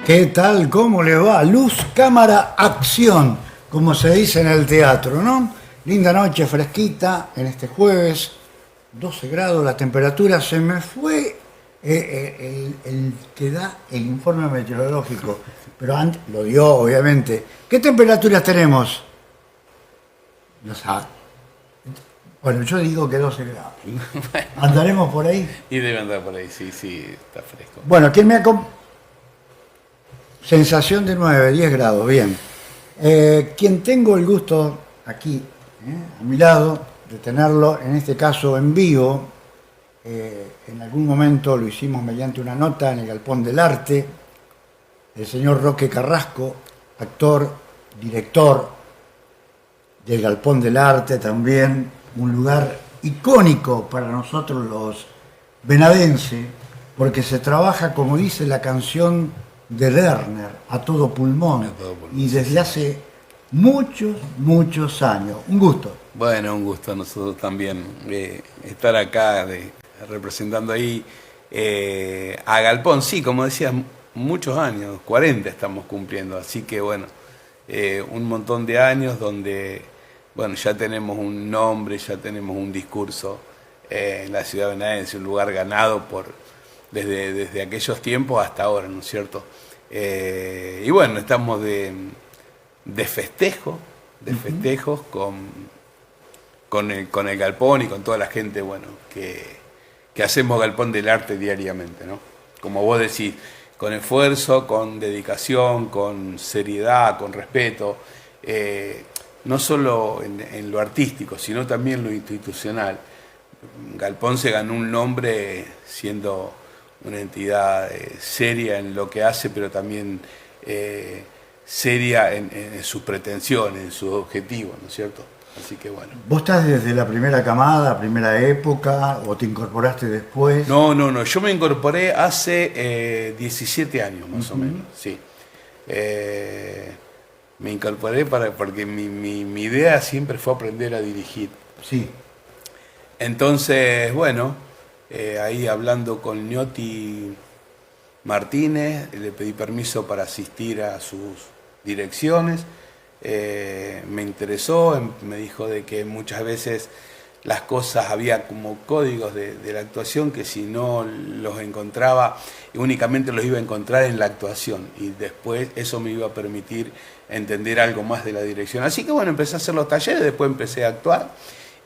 ¿Qué tal? ¿Cómo le va? Luz, cámara, acción, como se dice en el teatro, ¿no? Linda noche, fresquita, en este jueves, 12 grados, la temperatura se me fue el que da el informe meteorológico, pero antes lo dio, obviamente. ¿Qué temperaturas tenemos? No sabe. Bueno, yo digo que 12 grados. ¿Andaremos por ahí? Y debe andar por ahí, sí, está fresco. Bueno, ¿quién me acompaña? Sensación de 9, 10 grados, bien. Quien tengo el gusto aquí, a mi lado, de tenerlo, en este caso en vivo, en algún momento lo hicimos mediante una nota en el Galpón del Arte, el señor Roque Carrasco, actor, director del Galpón del Arte también, un lugar icónico para nosotros los venadenses, porque se trabaja, como dice la canción de Lerner, a todo pulmón, y desde hace muchos años. Un gusto. Bueno, un gusto a nosotros también estar acá representando ahí a Galpón. Sí, como decías, muchos años, 40 estamos cumpliendo, así que bueno, un montón de años donde bueno, ya tenemos un nombre, ya tenemos un discurso en la ciudad venadense, un lugar ganado desde aquellos tiempos hasta ahora, ¿no es cierto? Y bueno, estamos de festejos con el Galpón y con toda la gente, bueno, que hacemos Galpón del Arte diariamente, ¿no? Como vos decís, con esfuerzo, con dedicación, con seriedad, con respeto, no solo en lo artístico, sino también en lo institucional. Galpón se ganó un nombre siendo una entidad seria en lo que hace, pero también seria en sus pretensiones, en sus objetivos, ¿no es cierto? Así que bueno. ¿Vos estás desde la primera camada, primera época, o te incorporaste después? No, yo me incorporé hace 17 años más o menos, sí. Me incorporé porque mi idea siempre fue aprender a dirigir. Sí. Entonces, bueno, ahí hablando con Ñoti Martínez, le pedí permiso para asistir a sus direcciones. Me interesó, me dijo de que muchas veces las cosas había como códigos de la actuación que si no los encontraba, únicamente los iba a encontrar en la actuación, y después eso me iba a permitir entender algo más de la dirección. Así que bueno, empecé a hacer los talleres, después empecé a actuar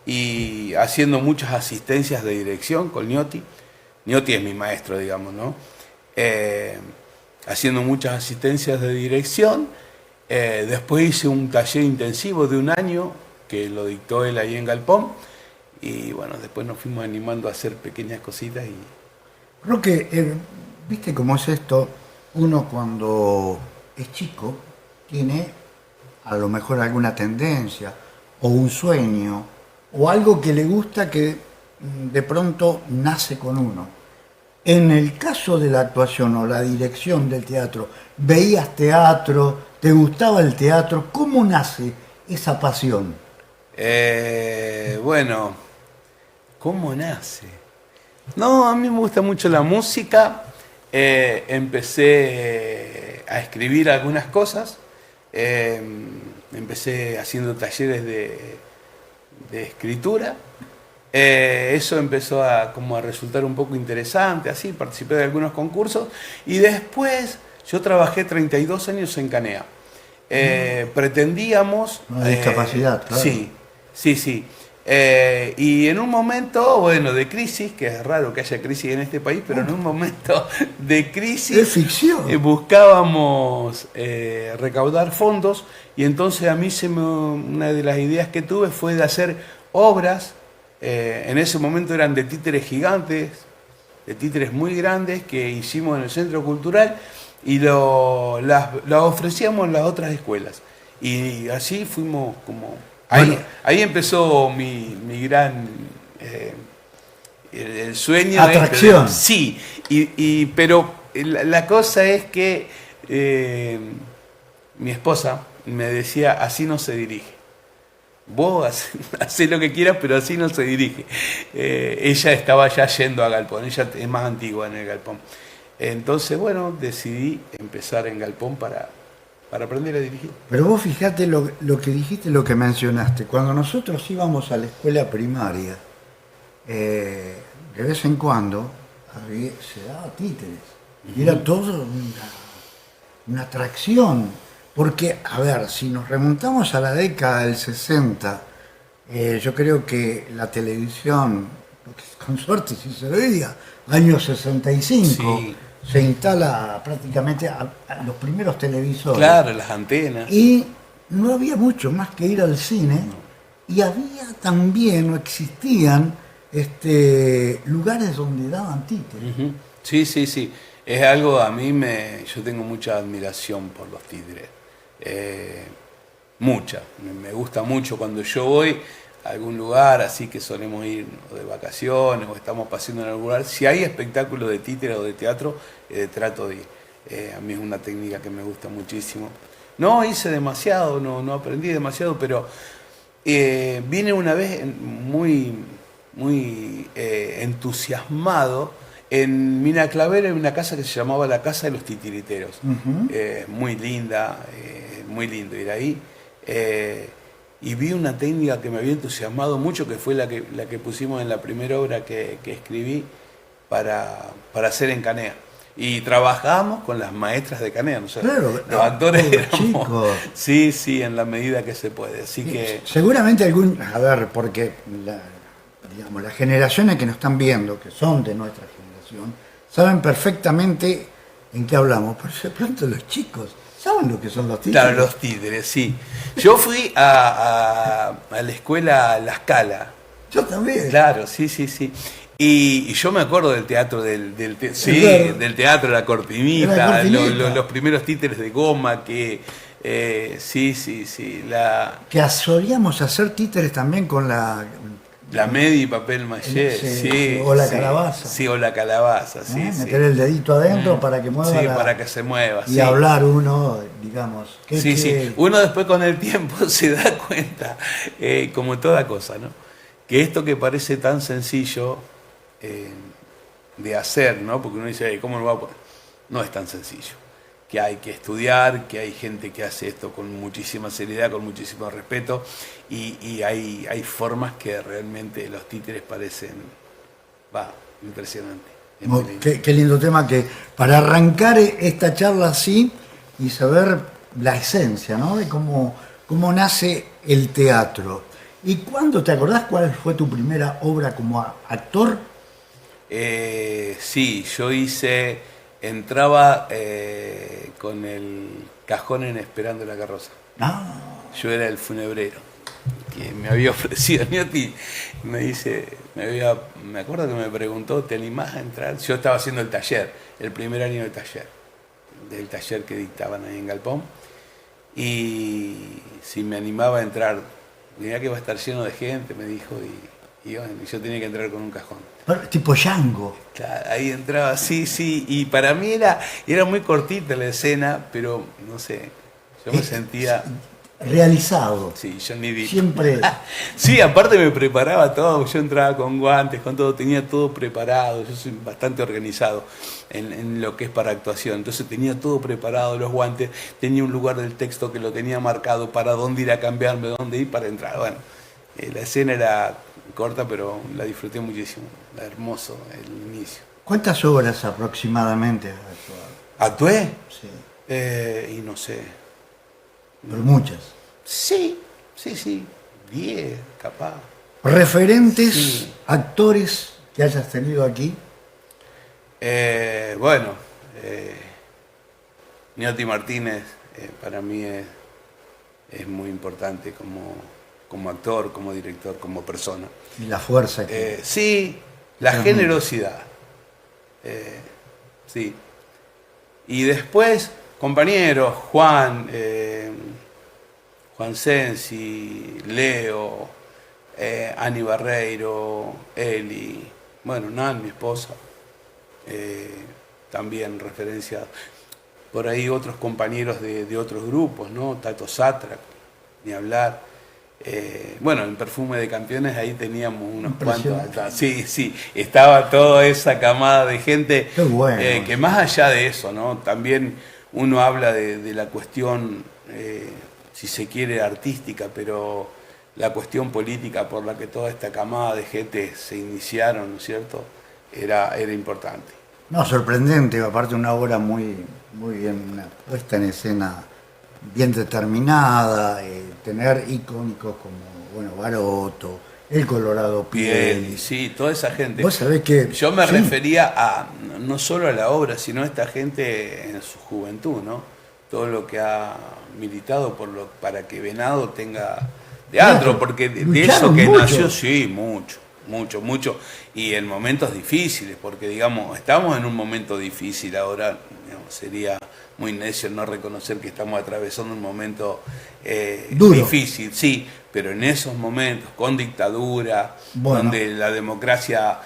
y haciendo muchas asistencias de dirección con Ñoti. Ñoti es mi maestro, digamos, ¿no? Haciendo muchas asistencias de dirección. Después hice un taller intensivo de un año que lo dictó él ahí en Galpón, y bueno, después nos fuimos animando a hacer pequeñas cositas. Roque, ¿viste cómo es esto? Uno cuando es chico tiene a lo mejor alguna tendencia o un sueño o algo que le gusta que de pronto nace con uno. En el caso de la actuación o la dirección del teatro, ¿veías teatro? ¿Te gustaba el teatro? ¿Cómo nace esa pasión? Bueno, ¿cómo nace? No, a mí me gusta mucho la música. Empecé a escribir algunas cosas. Empecé haciendo talleres de escritura. Eso empezó como a resultar un poco interesante, así, participé de algunos concursos, y después yo trabajé 32 años en Canea. Pretendíamos... Una discapacidad, claro. Sí. Y en un momento, bueno, de crisis, que es raro que haya crisis en este país, pero en un momento de crisis... Es ficción. Buscábamos recaudar fondos, y entonces a mí una de las ideas que tuve fue de hacer obras. En ese momento eran de títeres gigantes, de títeres muy grandes, que hicimos en el Centro Cultural y las ofrecíamos en las otras escuelas. Y así fuimos como... Ahí empezó mi gran... el sueño. Atracción. Sí, pero la cosa es que mi esposa me decía, así no se dirige. Vos hacés lo que quieras, pero así no se dirige. Ella estaba ya yendo a Galpón, ella es más antigua en el Galpón. Entonces, bueno, decidí empezar en Galpón para aprender a dirigir. Pero vos fijate lo que dijiste, lo que mencionaste. Cuando nosotros íbamos a la escuela primaria, de vez en cuando se daba títeres. Y era todo una atracción. Porque, a ver, si nos remontamos a la década del 60, yo creo que la televisión, porque con suerte si se veía, años 65, Sí. se instala prácticamente a los primeros televisores. Claro, las antenas. Y no había mucho más que ir al cine. Y había también, o existían, lugares donde daban títeres. Ujú. Sí, sí, sí. Es algo, yo tengo mucha admiración por los títeres. Mucha. Me gusta mucho cuando yo voy a algún lugar, así que solemos ir de vacaciones o estamos paseando en algún lugar. Si hay espectáculo de títere o de teatro, trato de ir. A mí es una técnica que me gusta muchísimo. No hice demasiado, no aprendí demasiado, pero vine una vez muy entusiasmado. En Mina Clavera hay una casa que se llamaba la Casa de los Titiriteros. Muy linda, muy lindo ir ahí. Y vi una técnica que me había entusiasmado mucho, que fue la que pusimos en la primera obra que escribí para hacer en Canea. Y trabajamos con las maestras de Canea, ¿no? Claro, Los actores éramos, chicos. sí, en la medida que se puede. Así que Seguramente a ver, porque digamos, las generaciones que nos están viendo, que son de nuestra generación, saben perfectamente en qué hablamos, pero de pronto los chicos saben lo que son los títeres. claro, los títeres, sí. Yo fui a la escuela La Scala. Yo también. Claro, sí. Y yo me acuerdo del teatro, sí, Claro. del teatro, la cortinita, La cortinita. los primeros títeres de goma sí, Que solíamos hacer títeres también con la Medi y papel maché, Sí, sí. o la sí, calabaza. Sí, o la calabaza, sí, sí. meter el dedito adentro para que mueva Sí, para que se mueva, y sí. hablar uno, digamos. Sí. Uno después con el tiempo se da cuenta, como toda cosa, ¿no? Que esto que parece tan sencillo de hacer, ¿no? Porque uno dice, ¿cómo lo va a poner? No es tan sencillo. Que hay que estudiar, que hay gente que hace esto con muchísima seriedad, con muchísimo respeto, y hay formas que realmente los títeres parecen, impresionante. Es muy lindo. Qué lindo tema que para arrancar esta charla así y saber la esencia, ¿no? De cómo nace el teatro. ¿Y cuándo te acordás cuál fue tu primera obra como actor? Sí, yo entraba con el cajón en Esperando la Carroza. Ah, Yo era el funebrero que me había ofrecido Niotti. Me acuerdo que me preguntó, ¿te animás a entrar? Yo estaba haciendo el taller, el primer año del taller que dictaban ahí en Galpón. Y si me animaba a entrar, mirá que va a estar lleno de gente, me dijo, y bueno, yo tenía que entrar con un cajón. tipo Django. Claro, ahí entraba, sí, y para mí era muy cortita la escena, pero no sé, yo me sentía... Realizado. Sí, Johnny Depp. Siempre. Sí, aparte me preparaba todo, yo entraba con guantes, con todo, tenía todo preparado, yo soy bastante organizado en lo que es para actuación, entonces tenía todo preparado, los guantes, tenía un lugar del texto que lo tenía marcado para dónde ir a cambiarme, dónde ir para entrar. Bueno, la escena era corta, pero la disfruté muchísimo, era hermoso el inicio. ¿Cuántas obras aproximadamente has actuado? ¿Actué? Sí. Y no sé. Pero muchas. Sí, 10, capaz. ¿Referentes, Sí. actores que hayas tenido aquí? Bueno, Niotti Martínez para mí es muy importante como actor, como director, como persona. Y la fuerza que... Sí, la Pero generosidad. Sí. Y después, compañeros, Juan Sensi, Leo, Ani Barreiro, Eli, bueno, Nan, mi esposa, también referencia, por ahí otros compañeros de otros grupos, ¿no? Tato Satra, ni hablar. Bueno, en Perfume de Campeones ahí teníamos unos cuantos. Impresionante. Sí, sí, estaba toda esa camada de gente Qué bueno. que más allá de eso, ¿no? También uno habla de la cuestión, si se quiere, artística, pero la cuestión política por la que toda esta camada de gente se iniciaron, ¿no es cierto? Era importante. No, sorprendente, aparte una obra muy, muy bien, una puesta en escena bien determinada, tener icónicos como, bueno, Baroto, el Colorado Bien, Piel. sí, toda esa gente. Vos sabés que... Yo me sí, refería a no solo a la obra, sino a esta gente en su juventud, ¿no? Todo lo que ha militado para que Venado tenga teatro, Teatro. porque de Lucharon eso que mucho. nació, sí, mucho, mucho, mucho. Y en momentos difíciles, porque digamos, estamos en un momento difícil ahora, digamos, sería muy necio no reconocer que estamos atravesando un momento Duro. difícil, sí, pero en esos momentos, con dictadura, Bueno. donde la democracia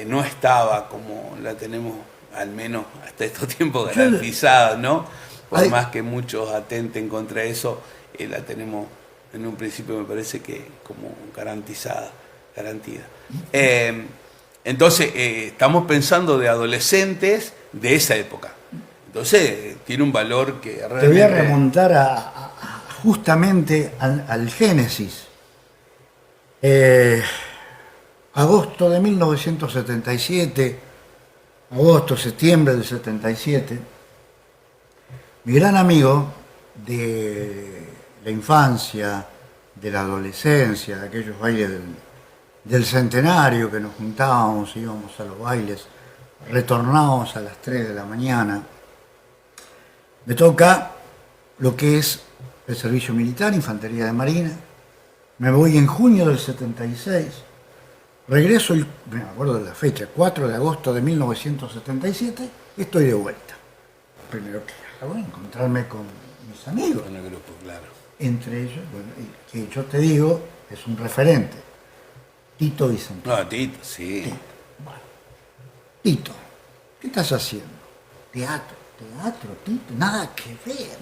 no estaba como la tenemos, al menos hasta estos tiempos, garantizada, ¿no? Por Ay. más que muchos atenten contra eso, la tenemos en un principio, me parece que como garantizada, garantida. Entonces, estamos pensando de adolescentes de esa época. Entonces, tiene un valor que realmente... Te voy a remontar justamente al Génesis. Agosto de 1977, agosto, septiembre del 77, mi gran amigo de la infancia, de la adolescencia, de aquellos bailes del centenario que nos juntábamos, íbamos a los bailes, retornábamos a las 3 de la mañana. Me toca lo que es el servicio militar, Infantería de Marina. Me voy en junio del 76. Regreso, me acuerdo de la fecha, 4 de agosto de 1977. Estoy de vuelta. Primero que hago, encontrarme con mis amigos. Con el grupo, claro. Entre ellos, bueno, que yo te digo, es un referente. Tito Vicente. No, Tito, sí. Bueno, Tito, ¿qué estás haciendo? Teatro, Tito, nada que ver.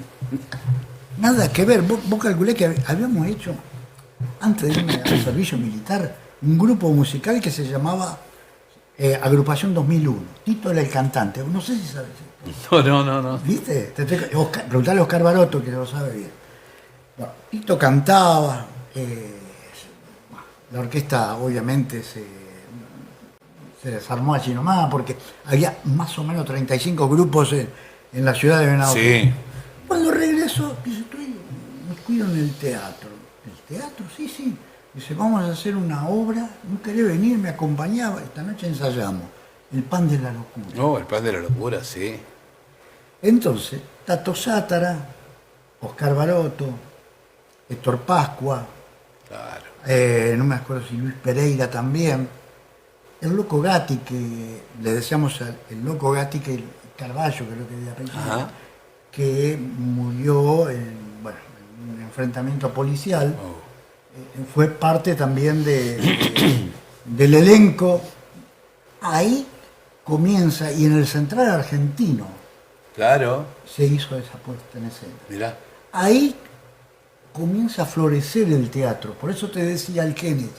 Nada que ver. Vos calculé que habíamos hecho, antes de irme al servicio militar, un grupo musical que se llamaba Agrupación 2001. Tito era el cantante. No sé si sabes esto. No. ¿Viste? Preguntale a Oscar Baroto, que lo sabe bien. Bueno, Tito cantaba. La orquesta, obviamente, se desarmó allí nomás, porque había más o menos 35 grupos en la ciudad de Venado. Sí. Cuando regreso, dice, me cuido en el teatro. ¿El teatro? Sí. Dice, vamos a hacer una obra, no querés venir, me acompañaba, esta noche ensayamos, El pan de la locura. No, El pan de la locura, sí. Entonces, Tato Sátara, Oscar Baroto, Héctor Pascua, Claro. no me acuerdo si Luis Pereira también, el Loco Gatti, que le decíamos el Loco Gatti, que Carballo, creo que de apellido, Ajá. que murió en un enfrentamiento policial. Oh. Fue parte también del elenco. Ahí comienza, y en el Central Argentino Claro, se hizo esa puesta en escena. mirá. Ahí comienza a florecer el teatro, por eso te decía el Génesis.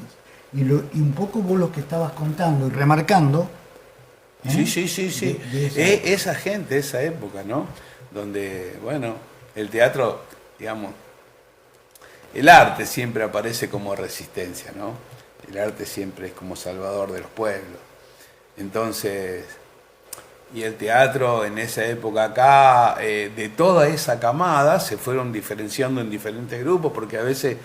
Y un poco vos lo que estabas contando y remarcando. Sí. Esa gente, esa época, ¿no? Donde, bueno, el teatro, digamos, el arte siempre aparece como resistencia, ¿no? El arte siempre es como salvador de los pueblos. Entonces, y el teatro en esa época acá, de toda esa camada, se fueron diferenciando en diferentes grupos, porque a veces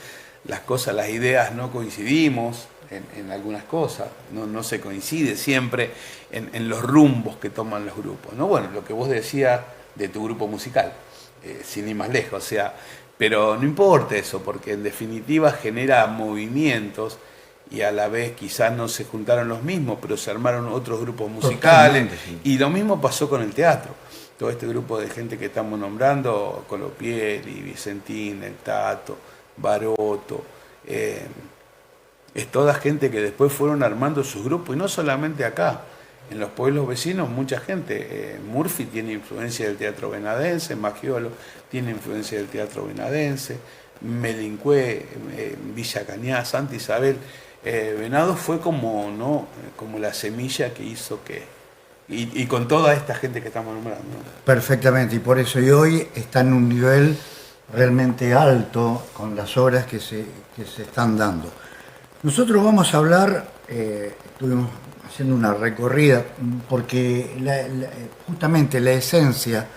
las cosas, las ideas no coincidimos en algunas cosas, no se coincide siempre en los rumbos que toman los grupos, ¿no? Bueno, lo que vos decías de tu grupo musical, sin ir más lejos, o sea, pero no importa eso, porque en definitiva genera movimientos y a la vez quizás no se juntaron los mismos, pero se armaron otros grupos musicales. Totalmente, sí. Y lo mismo pasó con el teatro. Todo este grupo de gente que estamos nombrando, Colopieri, Vicentín, el Tato, Baroto, es toda gente que después fueron armando sus grupos, y no solamente acá, en los pueblos vecinos mucha gente. Murphy tiene influencia del teatro venadense, Maggiolo tiene influencia del teatro venadense, Melincué, Villa Cañada, Santa Isabel, Venado fue como, ¿no? Como la semilla que hizo que... Y con toda esta gente que estamos nombrando, ¿no? Perfectamente, y por eso y hoy está en un nivel realmente alto con las obras que se están dando. Nosotros vamos a hablar, estuvimos haciendo una recorrida, porque justamente la esencia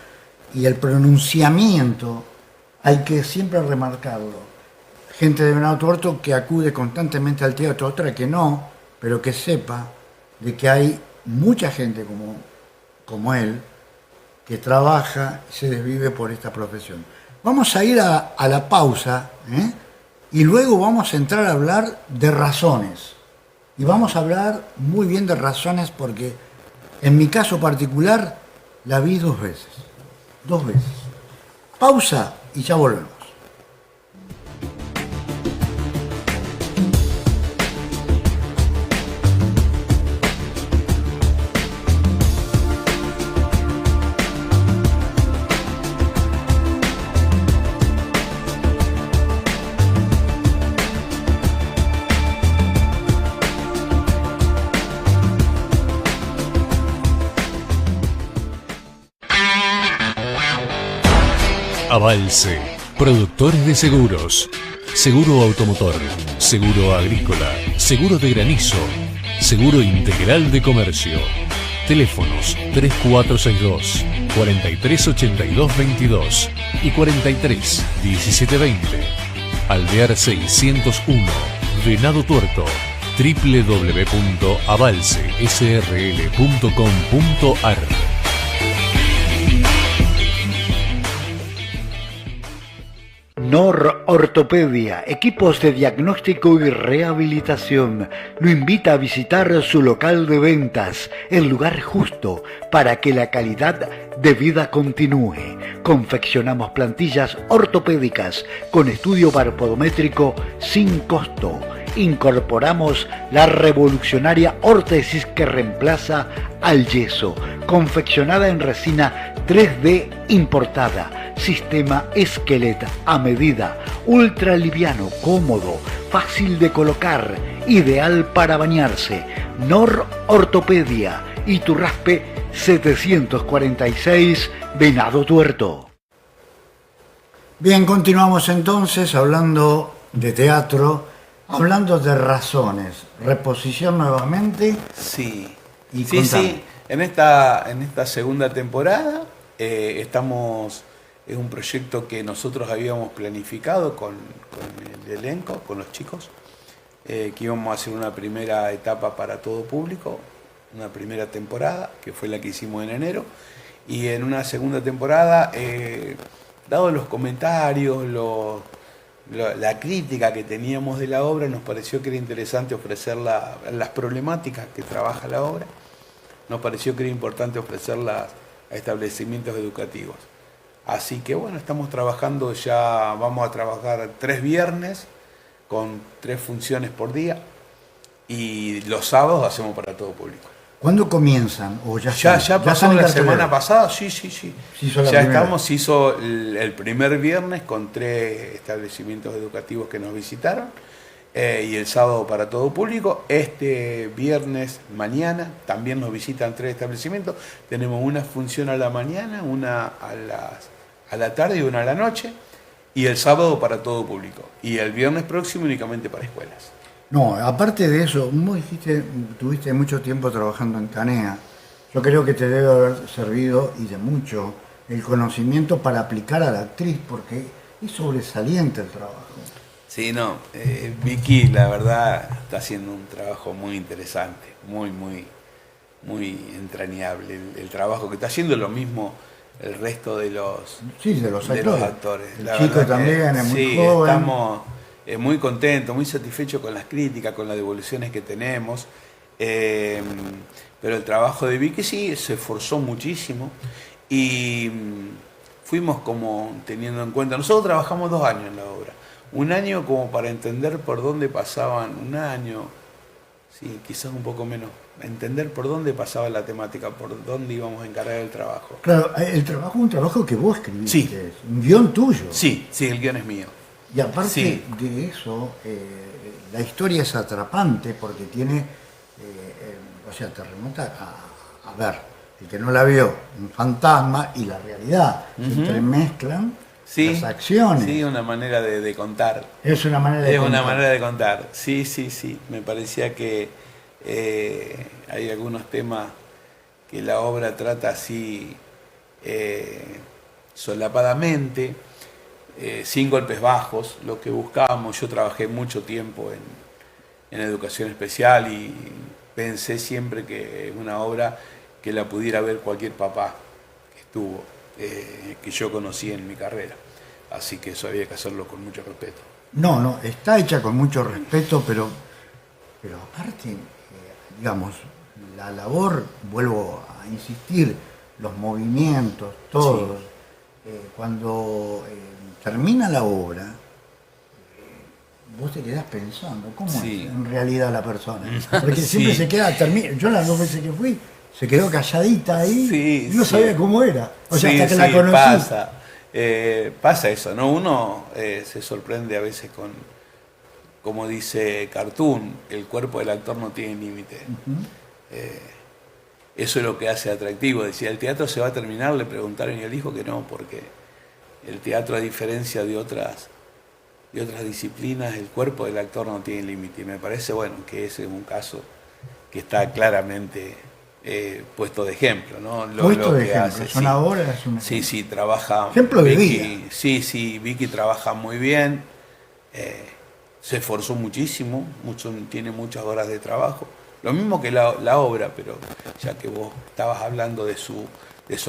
y el pronunciamiento hay que siempre remarcarlo. Gente de Venado Tuerto que acude constantemente al teatro, otra que no, pero que sepa de que hay mucha gente como él que trabaja y se desvive por esta profesión. Vamos a ir a la pausa, y luego vamos a entrar a hablar de razones. Y vamos a hablar muy bien de razones porque en mi caso particular la vi dos veces. Pausa y ya volvemos. Avalse, productores de seguros, seguro automotor, seguro agrícola, seguro de granizo, seguro integral de comercio. Teléfonos 3462 438222 y 43 1720. Alvear 601, Venado Tuerto. www.avalsesrl.com.ar. NOR Ortopedia, equipos de diagnóstico y rehabilitación, lo invita a visitar su local de ventas, el lugar justo para que la calidad de vida continúe. Confeccionamos plantillas ortopédicas con estudio barpodométrico sin costo. Incorporamos la revolucionaria órtesis que reemplaza al yeso, confeccionada en resina 3D importada. Sistema Esquelet a medida, ultra liviano, cómodo, fácil de colocar, ideal para bañarse. NOR Ortopedia, Iturraspe 746, Venado Tuerto. Bien, continuamos entonces hablando de teatro, hablando de razones. Reposición nuevamente. Sí, y sí. En esta segunda temporada estamos... Es un proyecto que nosotros habíamos planificado con el elenco, con los chicos, que íbamos a hacer una primera etapa para todo público, una primera temporada, que fue la que hicimos en enero, y en una segunda temporada, dado los comentarios, la crítica que teníamos de la obra, nos pareció que era interesante ofrecer las problemáticas que trabaja la obra, nos pareció que era importante ofrecerlas a establecimientos educativos. Así que bueno, estamos trabajando ya, vamos a trabajar 3 viernes con 3 funciones por día y los sábados hacemos para todo público. ¿Cuándo comienzan? ¿O ya pasó la semana pasada? Sí. Ya estamos, se hizo el primer viernes con 3 establecimientos educativos que nos visitaron y el sábado para todo público. Este viernes, mañana, también nos visitan 3 establecimientos. Tenemos una función a la mañana, una a la tarde y una a la noche, y el sábado para todo público. Y el viernes próximo únicamente para escuelas. No, aparte de eso, como dijiste, tuviste mucho tiempo trabajando en Canea. Yo creo que te debe haber servido, y de mucho, el conocimiento para aplicar a la actriz, porque es sobresaliente el trabajo. Sí, no, Vicky, la verdad, está haciendo un trabajo muy interesante, muy entrañable. El trabajo que está haciendo es lo mismo el resto de los actores. El chico también es muy joven. Estamos muy contentos, muy satisfechos con las críticas, con las devoluciones que tenemos. Pero el trabajo de Vicky sí se esforzó muchísimo y fuimos como teniendo en cuenta. Nosotros trabajamos 2 años en la obra. 1 año como para entender por dónde pasaban, 1 año, sí, quizás un poco menos, entender por dónde pasaba la temática, por dónde íbamos a encarar el trabajo. Claro, el trabajo es un trabajo que vos escribiste, sí. Un guión tuyo. Sí, el guión es mío. Y aparte Sí. de eso, la historia es atrapante porque tiene, o sea, te remonta a ver, el que no la vio, un fantasma y la realidad, se entremezclan Sí, las acciones. sí, una manera de contar. Es una manera de Es una contar. manera de contar. Sí, sí, sí. Me parecía que hay algunos temas que la obra trata así solapadamente, sin golpes bajos, lo que buscábamos. Yo trabajé mucho tiempo en educación especial y pensé siempre que es una obra que la pudiera ver cualquier papá que estuvo, que yo conocí en mi carrera. Así que eso había que hacerlo con mucho respeto. No, está hecha con mucho respeto, pero aparte, digamos, la labor, vuelvo a insistir, los movimientos, todos, cuando termina la obra, vos te quedás pensando, ¿cómo Sí. es en realidad la persona? Porque siempre Sí. se queda, yo las 2 veces que fui, se quedó calladita ahí Sí, y no sí. sabía cómo era. O sea, Sí, hasta que sí, la conocí. pasa. Pasa eso, ¿no? Uno se sorprende a veces con, como dice Cartoon, el cuerpo del actor no tiene límite. Eso es lo que hace atractivo. Decía, ¿el teatro se va a terminar? Le preguntaron y él dijo que no, porque el teatro, a diferencia de otras disciplinas, el cuerpo del actor no tiene límite. Y me parece, bueno, que ese es un caso que está claramente puesto de ejemplo, ¿no? Puesto de que ejemplo, es una obra, es un Sí, sí, trabaja. Ejemplo de Vicky, vida. Sí, sí, Vicky trabaja muy bien, se esforzó muchísimo, tiene muchas horas de trabajo. Lo mismo que la obra, pero ya que vos estabas hablando de su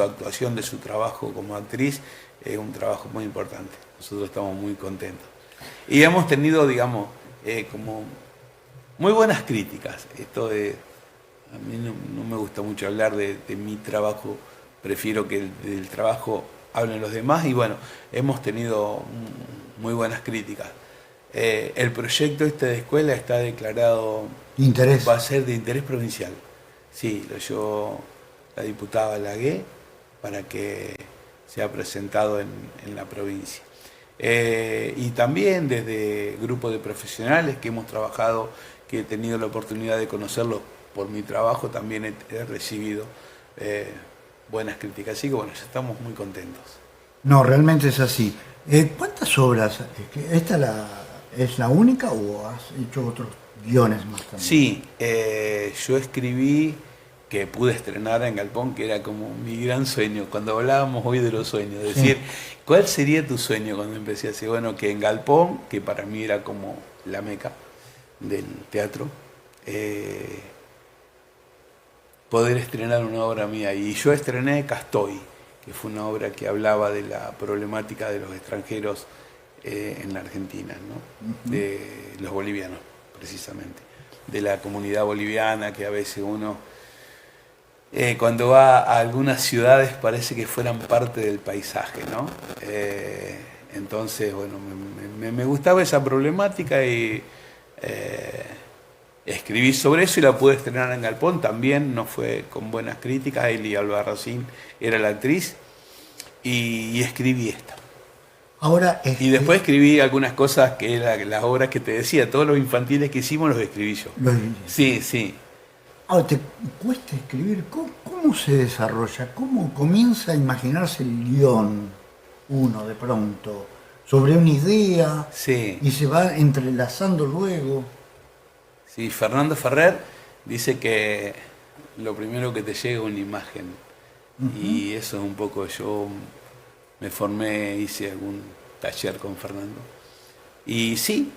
actuación, de su trabajo como actriz, es un trabajo muy importante. Nosotros estamos muy contentos. Y hemos tenido, digamos, como muy buenas críticas. A mí no me gusta mucho hablar de mi trabajo, prefiero que del trabajo hablen los demás y bueno, hemos tenido muy buenas críticas. El proyecto de escuela está declarado, interés. va a ser de interés provincial. Sí, lo llevó la diputada Lagué para que sea presentado en la provincia. Y también desde grupos de profesionales que hemos trabajado, que he tenido la oportunidad de conocerlos por mi trabajo, también he recibido buenas críticas. Así que bueno, ya estamos muy contentos. No, realmente es así. ¿Cuántas obras? ¿Es la única o has hecho otros guiones más también? Sí, yo escribí, que pude estrenar en Galpón, que era como mi gran sueño, cuando hablábamos hoy de los sueños, decir, ¿cuál sería tu sueño cuando empecé así? Bueno, que en Galpón, que para mí era como la meca del teatro, poder estrenar una obra mía. Y yo estrené Castoy, que fue una obra que hablaba de la problemática de los extranjeros en la Argentina, ¿no? De los bolivianos, precisamente. De la comunidad boliviana, que a veces uno, cuando va a algunas ciudades, parece que fueran parte del paisaje, ¿no? Entonces, bueno, me gustaba esa problemática y escribí sobre eso y la pude estrenar en Galpón. También no fue con buenas críticas. Eli Albarracín era la actriz y escribí esta. Ahora, Y después escribí algunas cosas que eran las obras que te decía, todos los infantiles que hicimos los escribí yo. Sí, sí. Ahora, ¿te cuesta escribir? ¿Cómo se desarrolla? ¿Cómo comienza a imaginarse el guión uno de pronto? Sobre una idea Sí. y se va entrelazando luego. Sí, Fernando Ferrer dice que lo primero que te llega es una imagen. Y eso es un poco, yo me formé, hice algún taller con Fernando. Y sí,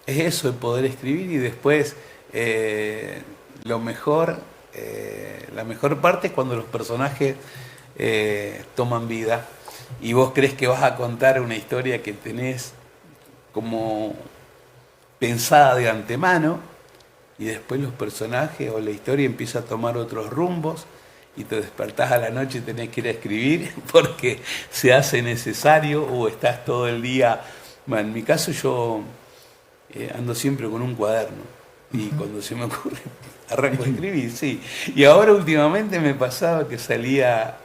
es eso, el poder escribir y después la mejor parte es cuando los personajes toman vida y vos crees que vas a contar una historia que tenés como pensada de antemano y después los personajes o la historia empieza a tomar otros rumbos y te despertás a la noche y tenés que ir a escribir porque se hace necesario o estás todo el día. Bueno, en mi caso yo ando siempre con un cuaderno y cuando se me ocurre arranco a escribir, sí. Y ahora últimamente me pasaba que salía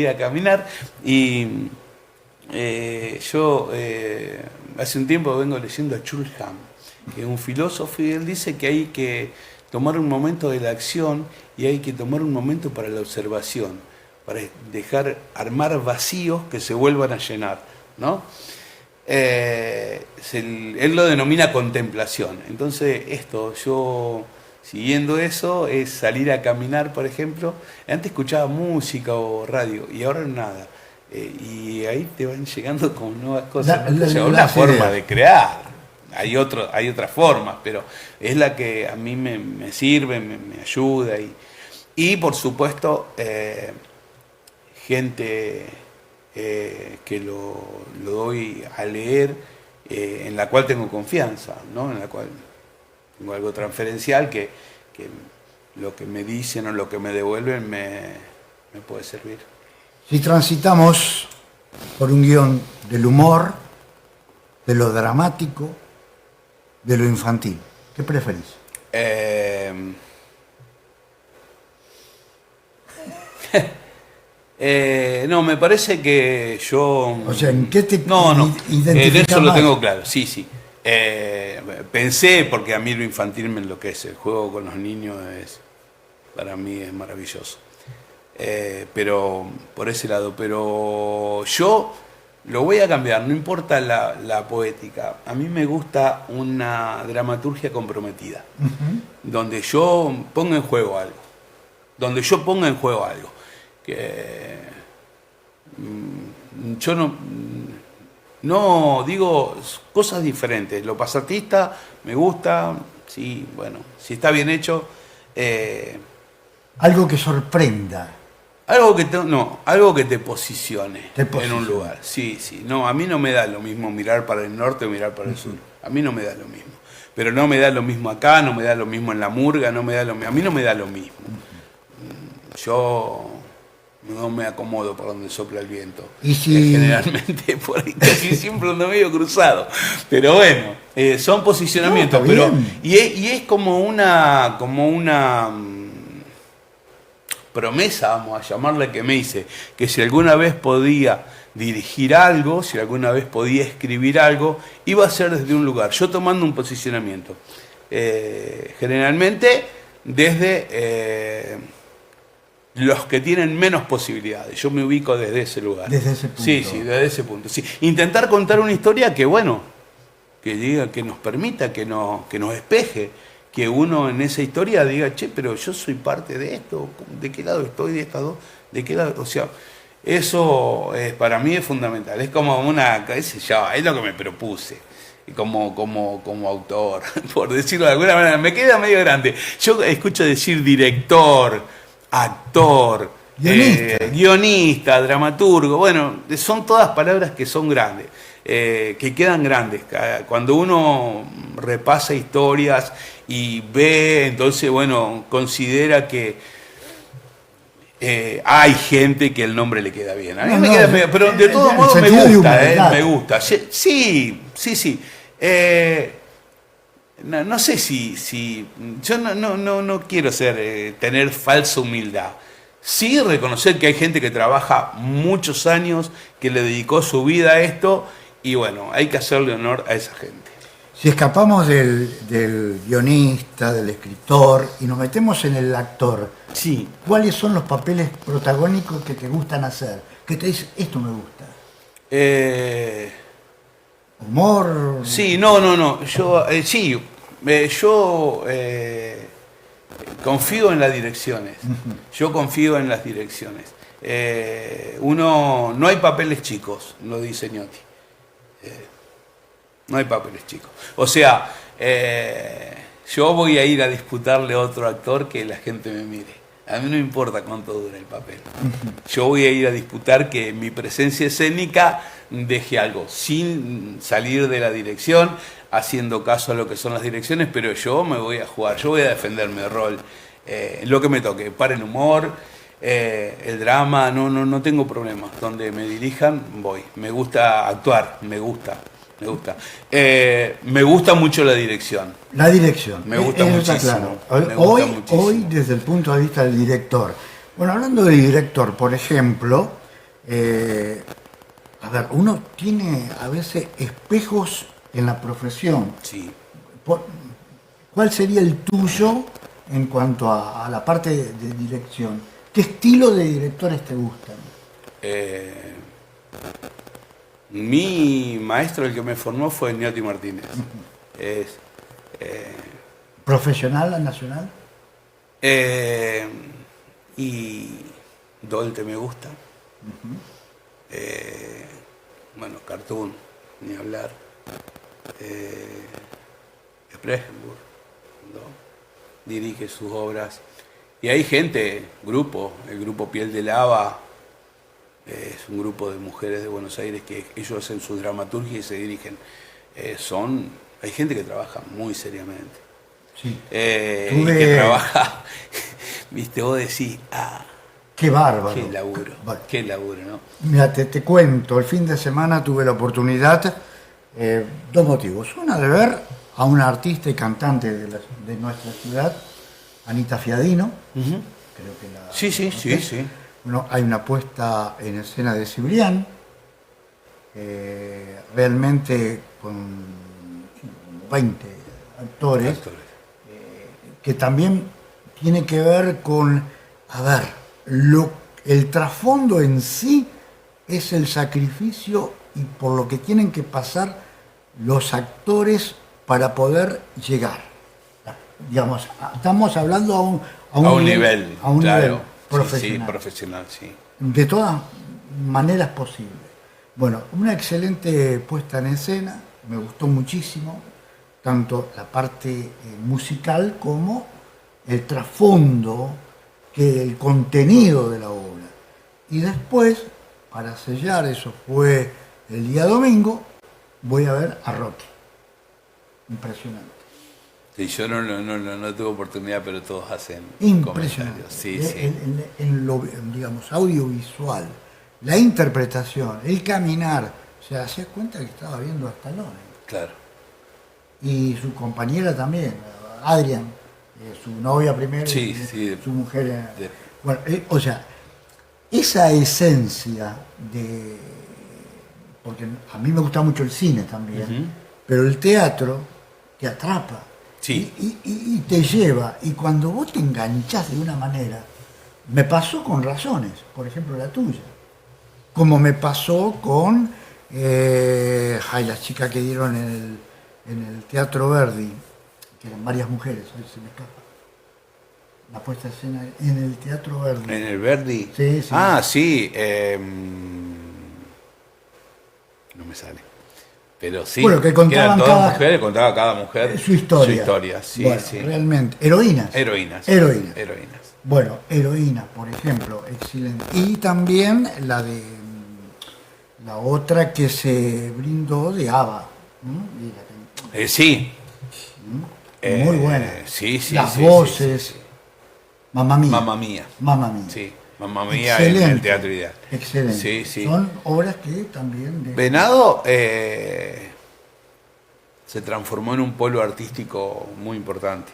a caminar y Yo hace un tiempo vengo leyendo a Chul Han, que es un filósofo, y él dice que hay que tomar un momento de la acción y hay que tomar un momento para la observación, para armar vacíos que se vuelvan a llenar, ¿no? Él lo denomina contemplación. Entonces yo siguiendo eso es salir a caminar, por ejemplo. Antes escuchaba música o radio y ahora nada. Y ahí te van llegando con nuevas cosas. Una forma de crear. Hay otras formas, pero es la que a mí me sirve, me ayuda. Y por supuesto, gente que lo doy a leer, en la cual tengo confianza, ¿no? En la cual tengo algo transferencial que lo que me dicen o lo que me devuelven me puede servir. Si transitamos por un guión del humor, de lo dramático, de lo infantil, ¿qué preferís? No, me parece que yo... O sea, ¿en qué te en eso lo más? tengo claro, sí. Pensé, porque a mí lo infantil me enloquece, el juego con los niños para mí es maravilloso. Pero por ese lado, pero yo lo voy a cambiar, no importa la poética. A mí me gusta una dramaturgia comprometida, donde yo ponga en juego algo, que yo no digo cosas diferentes. Lo pasatista me gusta, sí, bueno, si está bien hecho. Algo que sorprenda. Algo que te posicione en un lugar. Sí. No, a mí no me da lo mismo mirar para el norte o mirar para el sur. A mí no me da lo mismo. Pero no me da lo mismo acá, no me da lo mismo en la murga, a mí no me da lo mismo. Yo no me acomodo por donde sopla el viento. ¿Y si... Generalmente por ahí casi siempre ando medio cruzado. Pero bueno, son posicionamientos. No, pero y es como una promesa, vamos a llamarle, que me hice, que si alguna vez podía dirigir algo, si alguna vez podía escribir algo, iba a ser desde un lugar, yo tomando un posicionamiento. Generalmente desde los que tienen menos posibilidades, yo me ubico desde ese lugar. Desde ese punto. Sí, desde ese punto. Sí. Intentar contar una historia que, bueno, que diga, que nos permita, que nos despeje, que uno en esa historia diga, che, pero yo soy parte de esto, ¿de qué lado estoy de estas dos? ¿De qué lado? O sea, eso para mí es fundamental, es como qué sé yo, es lo que me propuse, como autor, por decirlo de alguna manera, me queda medio grande. Yo escucho decir director, actor, guionista, dramaturgo, bueno, son todas palabras que son grandes. Que quedan grandes. Cuando uno repasa historias y ve, entonces, bueno, considera que hay gente que el nombre le queda bien. A mí me queda bien, pero de todos modos me gusta. Sí. No sé si yo no quiero tener falsa humildad. Sí reconocer que hay gente que trabaja muchos años, que le dedicó su vida a esto. Y bueno, hay que hacerle honor a esa gente. Si escapamos del guionista, del escritor, y nos metemos en el actor, sí. ¿Cuáles son los papeles protagónicos que te gustan hacer? Que te dices, esto me gusta. ¿Humor? Sí, no. Yo confío en las direcciones. Yo confío en las direcciones. No hay papeles chicos, lo dice Gnotti. No hay papeles chicos. O sea, yo voy a ir a disputarle a otro actor que la gente me mire. A mí no importa cuánto dure el papel. Yo voy a ir a disputar que mi presencia escénica deje algo, sin salir de la dirección, haciendo caso a lo que son las direcciones, pero yo me voy a jugar, yo voy a defender mi rol, lo que me toque, para el humor, el drama, no tengo problemas. Donde me dirijan, voy. Me gusta actuar, me gusta. Me gusta mucho la dirección. La dirección. Me gusta muchísimo. Claro. Hoy, desde el punto de vista del director. Bueno, hablando de director, por ejemplo, A ver, uno tiene a veces espejos en la profesión. Sí. ¿Cuál sería el tuyo en cuanto a la parte de dirección? ¿Qué estilo de directores te gustan? Mi maestro, el que me formó, fue Niotti Martínez. Es, ¿Profesional, nacional? y Dolte me gusta. Bueno, Cartoon, ni hablar. Spregenburg, ¿no? Dirige sus obras. Y hay gente, el grupo Piel de Lava, es un grupo de mujeres de Buenos Aires que ellos hacen su dramaturgia y se dirigen. Hay gente que trabaja muy seriamente. Sí. Que trabaja, viste, vos decís, qué bárbaro. Qué laburo, ¿no? Mira, te cuento, el fin de semana tuve la oportunidad, dos motivos. Una, de ver a una artista y cantante de nuestra ciudad, Anita Fiadino. Uh-huh. Creo que la... Sí. Bueno, hay una puesta en escena de Cibrián, realmente con 20 actores, que también tiene que ver con, el trasfondo en sí es el sacrificio y por lo que tienen que pasar los actores para poder llegar. Digamos, estamos hablando a un nivel profesional. Sí, profesional, sí. De todas maneras posibles. Bueno, una excelente puesta en escena, me gustó muchísimo, tanto la parte musical como el trasfondo, que el contenido de la obra. Y después, para sellar, eso fue el día domingo, voy a ver a Rocky. Impresionante. Sí, yo no tuve oportunidad, pero todos hacen impresionante. Comentarios. Sí. En lo, digamos, audiovisual, la interpretación, el caminar, o sea, hacía cuenta que estaba viendo a Stallone. Claro. Y su compañera también, Adrian, su novia primero, su mujer. Bueno, o sea, esa esencia de... Porque a mí me gusta mucho el cine también, pero el teatro te atrapa. Sí. Y te lleva, y cuando vos te enganchás de una manera, me pasó con Razones, por ejemplo la tuya, como me pasó con las chicas que dieron en el Teatro Verdi, que eran varias mujeres, hoy se me escapa, la puesta de escena en el Teatro Verdi. ¿En el Verdi? Sí. Sí, no me sale. Pero sí, bueno, que contaban contaba cada mujer su historia. Sí, bueno, sí. Realmente. Heroínas. Bueno, Heroínas, por ejemplo, excelente. Y también la otra que se brindó de ABBA. Sí. Muy buena. Sí. Las voces. Sí. Mamma Mía. Sí. Mamma Mía en el Teatro Ideal. Excelente. Sí. Son obras que también... Venado se transformó en un polo artístico muy importante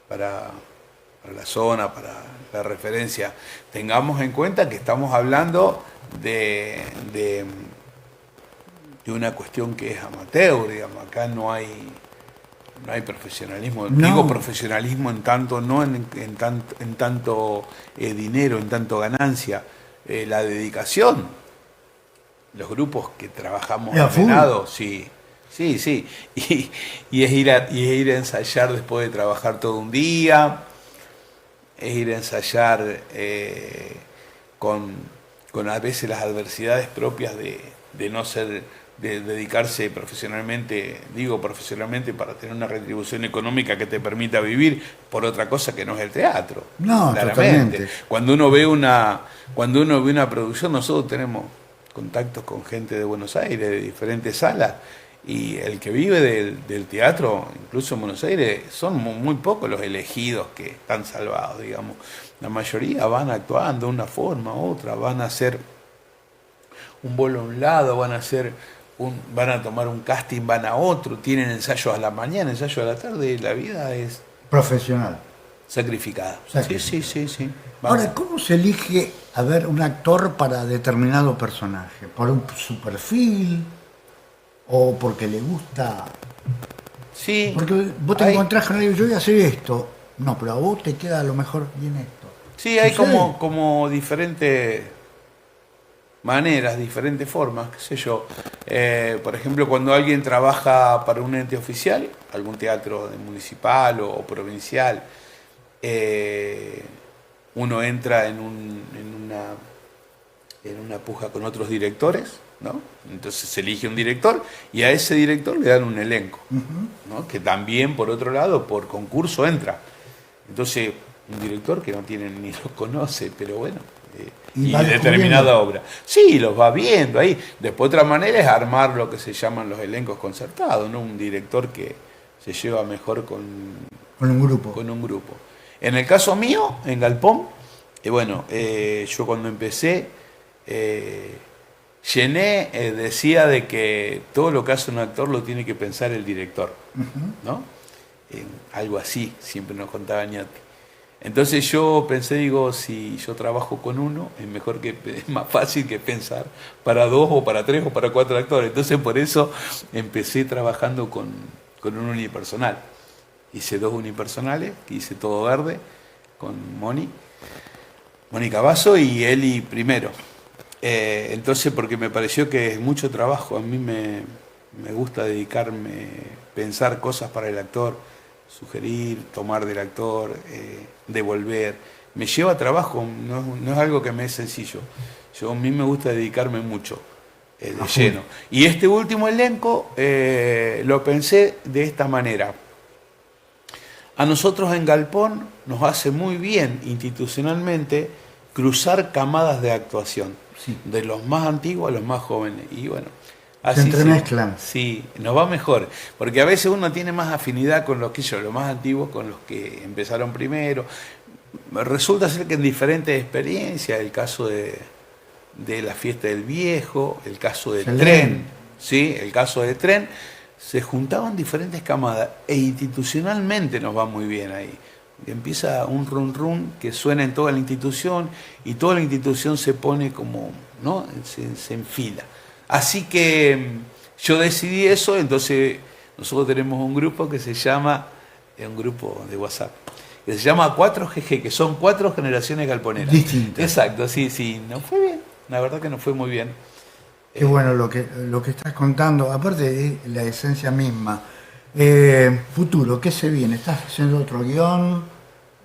para la zona, para la referencia. Tengamos en cuenta que estamos hablando de una cuestión que es amateur, digamos. Acá no hay profesionalismo. No. Digo profesionalismo en tanto, no en tanto dinero, en tanto ganancia. La dedicación, los grupos que trabajamos en Venado, sí. Y es ir a ensayar después de trabajar todo un día, es ir a ensayar con a veces las adversidades propias de no ser, de dedicarse profesionalmente, para tener una retribución económica que te permita vivir por otra cosa que no es el teatro. No, claramente. Totalmente. Cuando uno ve una producción, nosotros tenemos contactos con gente de Buenos Aires, de diferentes salas, y el que vive del teatro, incluso en Buenos Aires, son muy pocos los elegidos que están salvados, digamos. La mayoría van actuando de una forma u otra, van a hacer un bolo a un lado, van a tomar un casting, van a otro, tienen ensayos a la mañana, ensayos a la tarde, la vida es... Profesional. sacrificada. Sacrificada. Sí. Ahora, ¿cómo se elige, a ver, un actor para determinado personaje? ¿Por su perfil? ¿O porque le gusta? Sí. Porque vos te encontrás con alguien, yo voy a hacer esto. No, pero a vos te queda a lo mejor bien esto. Sí, hay ¿Sucede? como diferentes maneras, diferentes formas, qué sé yo. Por ejemplo, cuando alguien trabaja para un ente oficial, algún teatro municipal o provincial, uno entra en una puja con otros directores, ¿no? Entonces se elige un director y a ese director le dan un elenco, ¿no? Que también, por otro lado, por concurso entra. Entonces, un director que no tiene ni los conoce, pero bueno, y va determinada descubriendo. obra. Sí, los va viendo ahí. Después otra manera es armar lo que se llaman los elencos concertados, ¿no? Un director que se lleva mejor con un grupo. con un grupo. En el caso mío, en Galpón, yo cuando empecé, decía de que todo lo que hace un actor lo tiene que pensar el director, ¿no? Algo así, siempre nos contaba Ñati. Entonces yo pensé, digo, si yo trabajo con uno, es más fácil que pensar para 2 o para 3 o para 4 actores. Entonces por eso empecé trabajando con un unipersonal. Hice 2 unipersonales, que hice Todo Verde, con Mónica Basso y Eli primero. Entonces, porque me pareció que es mucho trabajo, a mí me gusta dedicarme, pensar cosas para el actor, sugerir, tomar del actor, devolver. Me lleva trabajo, no es algo que me es sencillo. A mí me gusta dedicarme mucho, de lleno. Y este último elenco lo pensé de esta manera. A nosotros en Galpón nos hace muy bien institucionalmente cruzar camadas de actuación, de los más antiguos a los más jóvenes. Y bueno, se entremezclan. Sí, nos va mejor, porque a veces uno tiene más afinidad con los más antiguos, con los que empezaron primero. Resulta ser que en diferentes experiencias, el caso de la fiesta del viejo, el caso del tren, ¿sí? El caso del tren, se juntaban diferentes camadas e institucionalmente nos va muy bien ahí. Empieza un run run que suena en toda la institución y toda la institución se pone como, ¿no? Se enfila. Así que yo decidí eso, entonces nosotros tenemos un grupo que se llama, un grupo de WhatsApp, que se llama 4GG, que son 4 generaciones galponeras. Distintas. Exacto, sí, nos fue bien, la verdad que nos fue muy bien. Qué bueno lo que estás contando, aparte de la esencia misma. Futuro, ¿qué se viene? ¿Estás haciendo otro guión?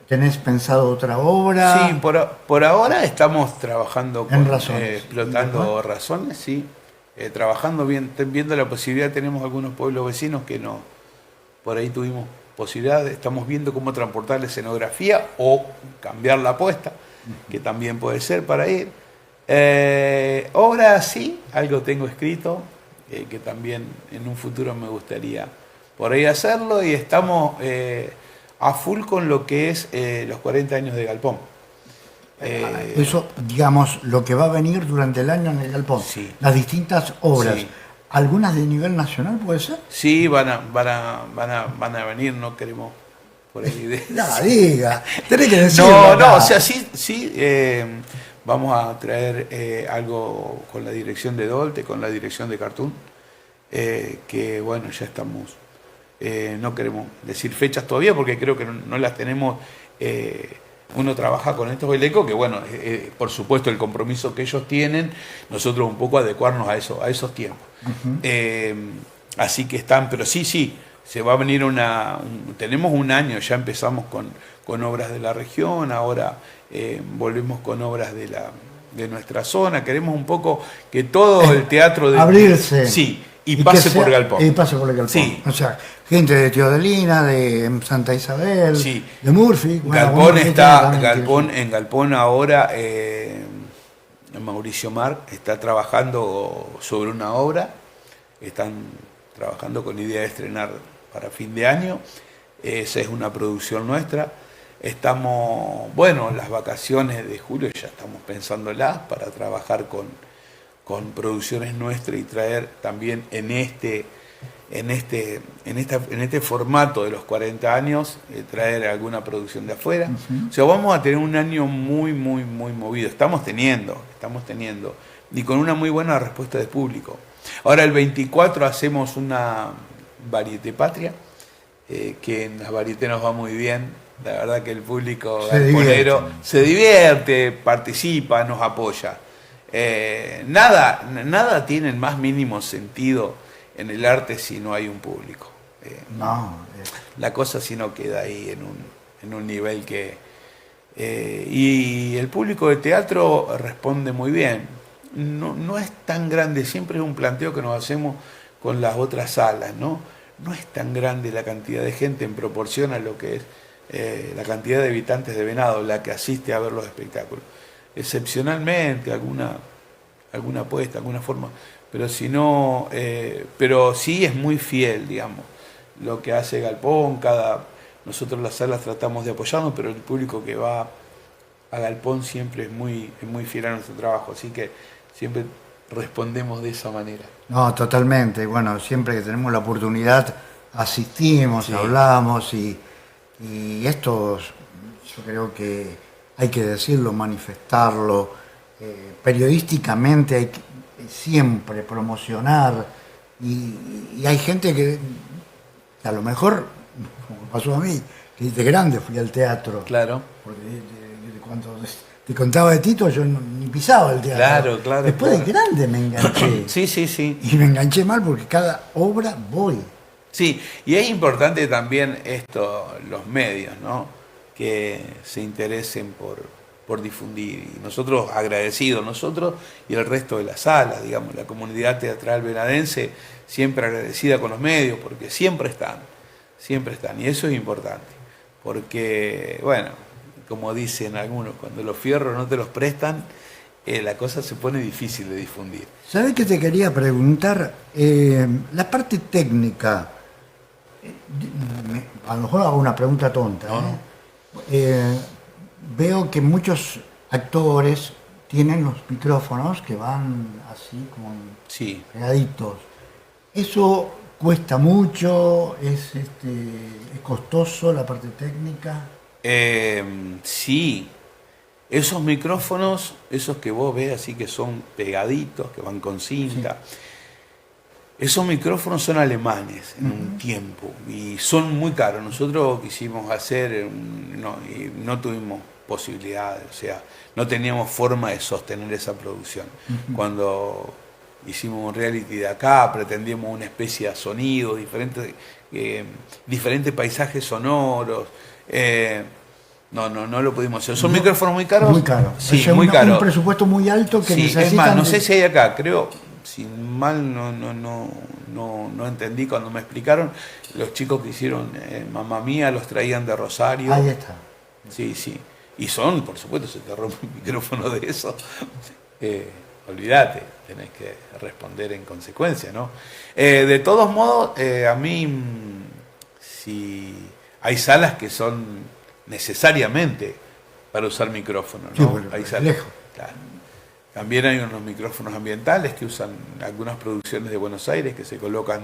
¿Tenés pensado otra obra? Sí, por ahora estamos trabajando con Razones. Explotando Razones, sí. Trabajando bien, viendo la posibilidad, tenemos algunos pueblos vecinos que no, por ahí tuvimos posibilidad, estamos viendo cómo transportar la escenografía o cambiar la apuesta, que también puede ser para ir. Obra sí, algo tengo escrito, que también en un futuro me gustaría por ahí hacerlo, y estamos a full con lo que es los 40 años de Galpón. Eso, digamos, lo que va a venir durante el año en el Galpón. Sí. Las distintas obras. Sí. ¿Algunas de nivel nacional puede ser? Sí, van a venir, no queremos por ahí. No, diga, tenés que decirlo. No, o sea, sí, vamos a traer algo con la dirección de Dolte, con la dirección de Cartoon, que bueno, ya estamos, no queremos decir fechas todavía porque creo que no las tenemos. Uno trabaja con estos elencos que bueno, por supuesto el compromiso que ellos tienen, nosotros un poco adecuarnos a esos tiempos. Así que están, pero sí, se va a venir tenemos un año, ya empezamos con obras de la región, ahora volvemos con obras de nuestra zona, queremos un poco que todo el teatro de abrirse. Sí, y pase por Galpón. Y pase por el Galpón. Sí. O sea, gente de Teodelina, de Santa Isabel, Sí. de Murphy. Galpón en Galpón ahora, Mauricio Mar está trabajando sobre una obra, están trabajando con idea de estrenar para fin de año, esa es una producción nuestra. Estamos, las vacaciones de julio ya estamos pensándolas para trabajar con producciones nuestras y traer también en este en este formato de los 40 años, traer alguna producción de afuera. O sea, vamos a tener un año muy movido. Estamos teniendo, y con una muy buena respuesta del público. Ahora el 24 hacemos una varieté patria, que en las varietés nos va muy bien. La verdad que el público galponero se divierte, participa, nos apoya. Nada tiene el más mínimo sentido en el arte si no hay un público. La cosa si no queda ahí en un nivel que... y el público de teatro responde muy bien. No es tan grande, siempre es un planteo que nos hacemos con las otras salas, ¿no? No es tan grande la cantidad de gente en proporción a lo que es la cantidad de habitantes de Venado, la que asiste a ver los espectáculos. Excepcionalmente, alguna apuesta, alguna forma, pero si no, pero sí es muy fiel, digamos, lo que hace Galpón. Nosotros las salas tratamos de apoyarnos, pero el público que va a Galpón siempre es muy fiel a nuestro trabajo, así que siempre respondemos de esa manera. No, totalmente. Bueno, siempre que tenemos la oportunidad asistimos, sí, hablamos y esto yo creo que hay que decirlo, manifestarlo, periodísticamente hay que siempre promocionar y hay gente que a lo mejor, como pasó a mí, que de grande fui al teatro. Claro. Porque cuando te contaba de Tito yo ni pisaba el teatro. Claro. Después de grande me enganché. Sí. Y me enganché mal porque cada obra voy. Sí, y es importante también los medios, ¿no? Que se interesen por difundir. Y nosotros agradecidos, nosotros y el resto de la sala, digamos, la comunidad teatral venadense, siempre agradecida con los medios, porque siempre están. Y eso es importante, porque, bueno, como dicen algunos, cuando los fierros no te los prestan, la cosa se pone difícil de difundir. ¿Sabés qué te quería preguntar? La parte técnica, a lo mejor hago una pregunta tonta, No. Veo que muchos actores tienen los micrófonos que van así como pegaditos. ¿Eso cuesta mucho? ¿Es costoso la parte técnica? Sí. Esos micrófonos, esos que vos ves así que son pegaditos, que van con cinta, sí, esos micrófonos son alemanes en un tiempo y son muy caros. Nosotros quisimos hacer, y no tuvimos posibilidades, o sea, no teníamos forma de sostener esa producción. Cuando hicimos un reality de acá, pretendíamos una especie de sonido, diferentes paisajes sonoros. No lo pudimos hacer. Son micrófonos muy caros. Muy caros. Sí, muy caros. Un presupuesto muy alto que necesitan. Es más, no sé si hay acá, creo, si mal no entendí cuando me explicaron, los chicos que hicieron Mamma Mía los traían de Rosario. Ahí está. Sí. Y son, por supuesto, se te rompe un micrófono de eso. Olvídate, tenés que responder en consecuencia, ¿no? De todos modos, a mí, si hay salas que son necesariamente para usar micrófonos, ¿no? Sí, bueno, hay salas, lejos. claro. También hay unos micrófonos ambientales que usan algunas producciones de Buenos Aires que se colocan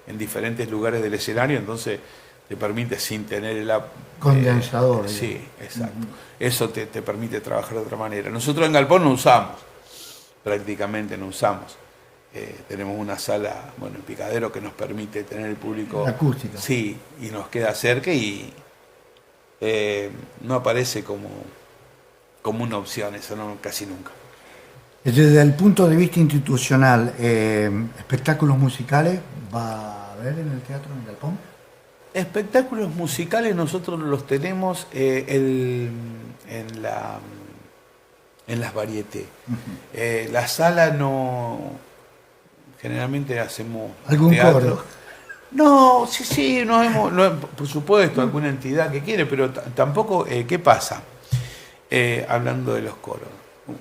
en diferentes lugares del escenario, entonces te permite, sin tener el condensador. Sí, exacto. Eso te permite trabajar de otra manera. Nosotros en Galpón no usamos, prácticamente no usamos. Tenemos una sala, bueno, en Picadero, que nos permite tener el público... La acústica. Sí, y nos queda cerca y no aparece como una opción, eso no, casi nunca. Desde el punto de vista institucional, ¿espectáculos musicales va a haber en el teatro en Galpón? Espectáculos musicales nosotros los tenemos en las varietés. La sala no... Generalmente hacemos ¿algún teatro. coro? No, sí, por supuesto, alguna entidad que quiere, pero tampoco, ¿qué pasa? Hablando de los coros.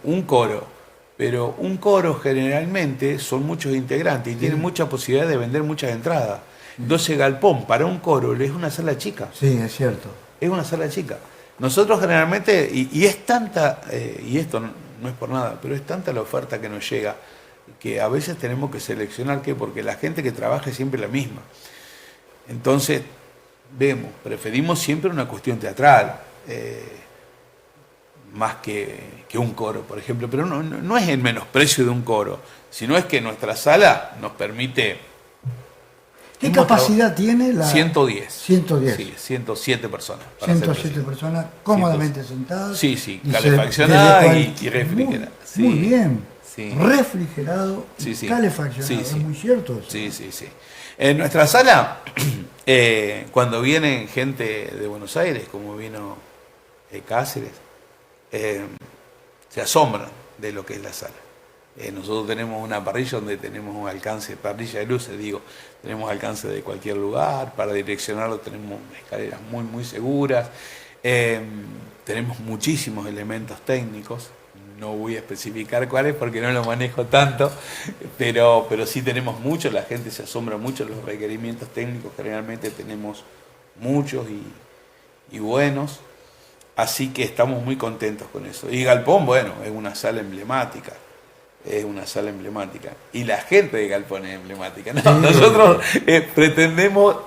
Un coro generalmente son muchos integrantes y tienen mucha posibilidad de vender muchas entradas. Entonces Galpón para un coro es una sala chica. Sí, es cierto. Es una sala chica. Nosotros generalmente, y es tanta, y esto no es por nada, pero es tanta la oferta que nos llega, que a veces tenemos que seleccionar qué, porque la gente que trabaja es siempre la misma. Entonces, preferimos siempre una cuestión teatral, más que un coro, por ejemplo, pero no es el menosprecio de un coro, sino es que nuestra sala nos permite... ¿Qué capacidad tiene la...? 110. 110. Sí, 107 personas. 107 personas cómodamente sentadas. Sí, sí, y calefaccionada y refrigerada. Muy bien. Sí. Refrigerado y Sí. calefaccionado. Sí, sí. Es muy cierto eso. Sí. En nuestra sala, cuando vienen gente de Buenos Aires, como vino Cáceres, se asombran de lo que es la sala. Nosotros tenemos una parrilla donde tenemos un alcance, parrilla de luces, tenemos alcance de cualquier lugar, para direccionarlo tenemos escaleras muy, muy seguras, tenemos muchísimos elementos técnicos, no voy a especificar cuáles porque no lo manejo tanto, pero sí tenemos muchos, la gente se asombra mucho de los requerimientos técnicos, generalmente tenemos muchos y buenos, así que estamos muy contentos con eso. Y Galpón, bueno, es una sala emblemática. Y la gente de Galpón es emblemática. No, nosotros pretendemos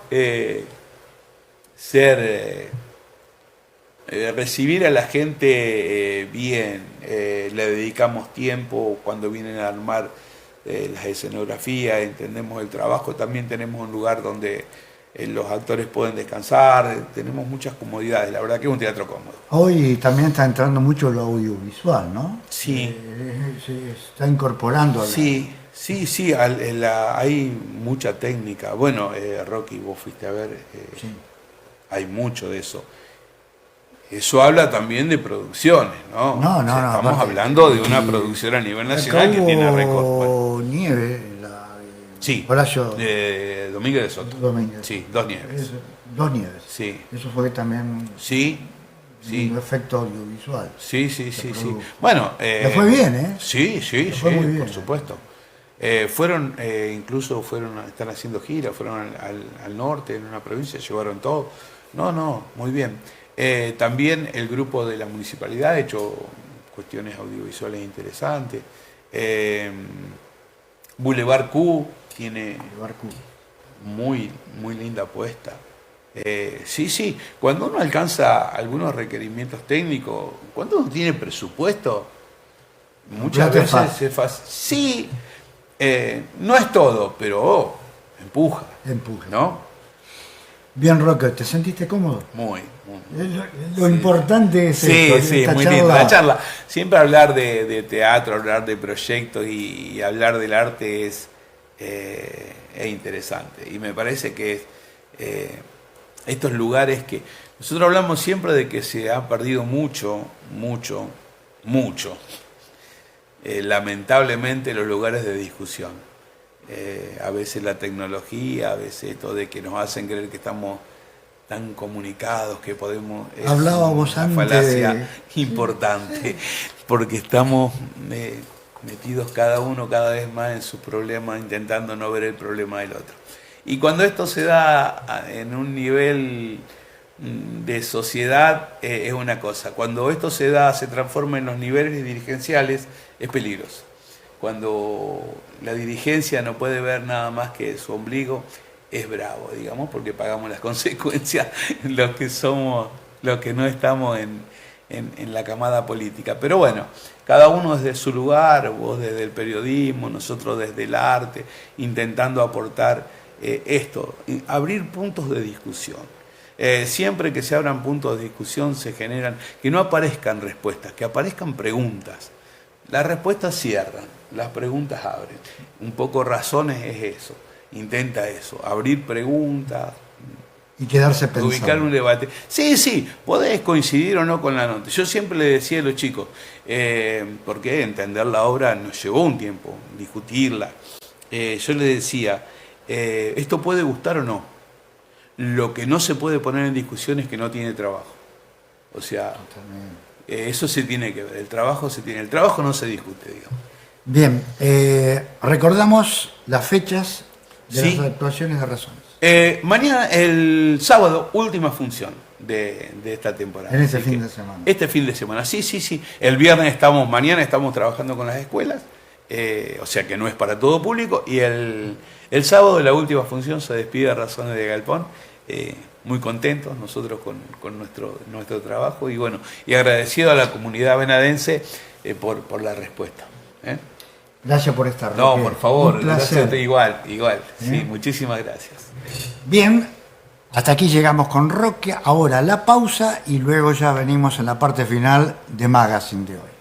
recibir a la gente bien, le dedicamos tiempo cuando vienen a armar las escenografías, entendemos el trabajo, también tenemos un lugar donde los actores pueden descansar, tenemos muchas comodidades, la verdad que es un teatro cómodo. Hoy también está entrando mucho lo audiovisual, ¿no? Sí. Se está incorporando. Sí, hay mucha técnica. Bueno, Rocky, vos fuiste a ver, Sí. hay mucho de eso. Eso habla también de producciones, ¿no? No, estamos aparte, hablando de una producción a nivel nacional que tiene récord. Hubo nieve en la Sí, Palacio Domínguez de Soto. Domínguez. Sí, dos nieves. Dos nieves. Sí, Eso fue también sí. un efecto audiovisual. Sí. produjo. Bueno, Le fue bien, ¿eh? Sí, Le fue muy bien. por supuesto. Están haciendo giras, fueron al norte, en una provincia, llevaron todo. No, muy bien. También el grupo de la municipalidad ha hecho cuestiones audiovisuales interesantes. Boulevard Q tiene muy, muy linda apuesta. Sí, cuando uno alcanza algunos requerimientos técnicos, cuando uno tiene presupuesto, muchas veces se fácil. Sí, no es todo, pero empuja. ¿No? Bien, Roque, ¿te sentiste cómodo? Muy. Lo importante es Sí, muy linda la charla. Siempre hablar de teatro, hablar de proyectos y hablar del arte es interesante. Y me parece que estos lugares que... Nosotros hablamos siempre de que se ha perdido mucho. Lamentablemente los lugares de discusión. A veces la tecnología, a veces esto de que nos hacen creer que estamos tan comunicados que podemos... Hablábamos antes una falacia importante, porque estamos metidos cada uno cada vez más en su problema, intentando no ver el problema del otro. Y cuando esto se da en un nivel de sociedad, es una cosa. Cuando esto se transforma en los niveles dirigenciales, es peligroso. Cuando la dirigencia no puede ver nada más que su ombligo, es bravo, digamos, porque pagamos las consecuencias los que no estamos en la camada política. Pero bueno, cada uno desde su lugar, vos desde el periodismo, nosotros desde el arte, intentando aportar abrir puntos de discusión. Siempre que se abran puntos de discusión se generan, que no aparezcan respuestas, que aparezcan preguntas. Las respuestas cierran, las preguntas abren. Un poco Razones es eso, intenta eso, abrir preguntas. Y quedarse pensando. Ubicar un debate. Sí, podés coincidir o no con la nota. Yo siempre le decía a los chicos, porque entender la obra nos llevó un tiempo, discutirla. Yo le decía, esto puede gustar o no. Lo que no se puede poner en discusión es que no tiene trabajo. O sea, eso se tiene que ver. El trabajo no se discute, digamos. Bien, recordamos las fechas de Sí. las actuaciones de Razones. Mañana, el sábado, última función de esta temporada. En este Así fin que, de semana. Este fin de semana, sí. Mañana estamos trabajando con las escuelas. o sea que no es para todo público, y el sábado, la última función, se despide a Razones de Galpón, muy contentos nosotros con nuestro trabajo, y bueno, y agradecido a la comunidad venadense por la respuesta. Gracias por estar. No, Roque. por favor, Un placer. gracias, igual, sí, muchísimas gracias. Bien, hasta aquí llegamos con Roque. Ahora la pausa y luego ya venimos en la parte final de Magazine de hoy.